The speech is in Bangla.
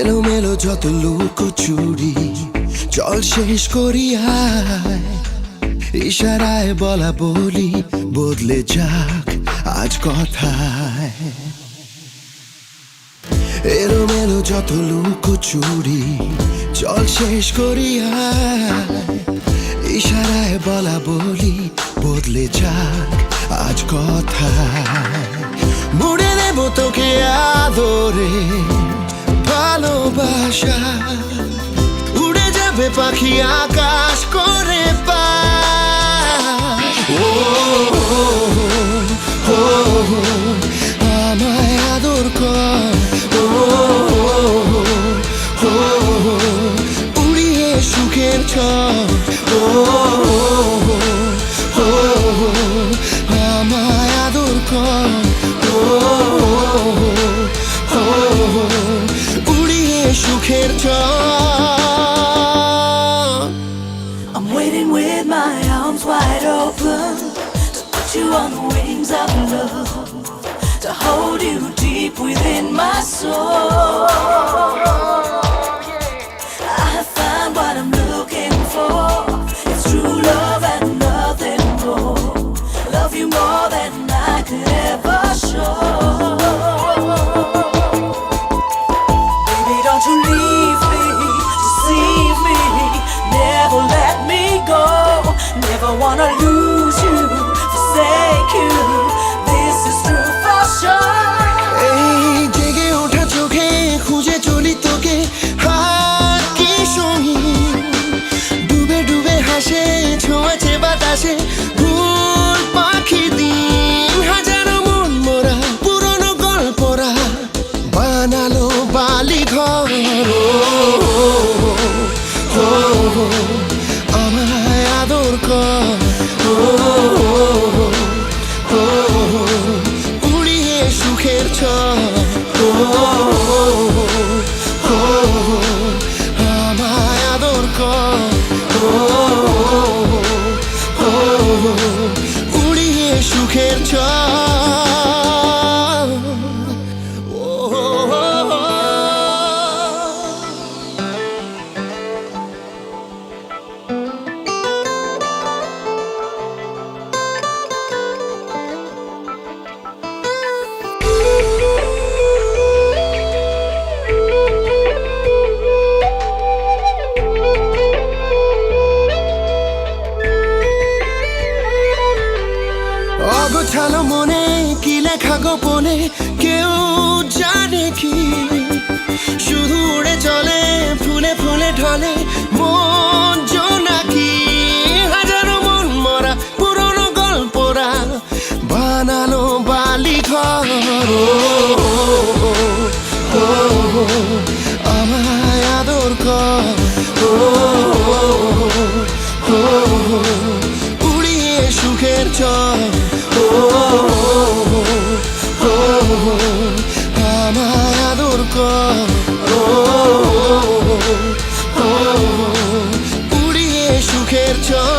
এলোমেলো যত লুকোচুরি চল শেষ করি আয়, ইশারায় বলা বলি বদলে যাক আজ কথায়। এলোমেলো যত লুকোচুরি চল শেষ করি আয়, ইশারায় বলা বলি বদলে যাক আজ কথায়। মুড়ে নেব তোকে আদরে ভালোবাসা, উড়ে যাবে পাখি আকাশ করে পায়। ও আমায় আদর কর, উড়িয়ে সুখের ছড়। আমায় আদর কর, উড়িয়ে সুখের ছড়। I'm waiting with my arms wide open to put you on the wings of love, to hold you deep within my soul. I have found what I'm looking for. It's true love and nothing more. Love you more than I could ever show. Baby, don't you leave me, deceive me, never let me go. Never wanna lose you, forsake you. This is true for sure. এই জেগে ওঠা চোখে খুঁজে চলি তোকে, হাত কি সঙ্গী ডুবে ডুবে হাসে ছোঁয়াচে বাতাসে ভুল পাখি দিন। হাজারো মন মোরা পুরনো গল্পরা বানালো বালি ঘর। আমায় আদর কর, উড়িয়ে সুখের ছড়। আমায় আদর কর, উড়িয়ে সুখের ছড়। অগোছালো মনে কি লেখা গোপনে কেউ জানে কি, শুধু উড়ে চলে ফুলে ফুলে ঢলে মন জোনাকি। হাজারো মন মরা পুরনো গল্পরা বানালো বালি ঘর। আমায় আদর কর, উড়িয়ে সুখের ছড়। আমায় আদর কর, উড়িয়ে সুখের ছড়।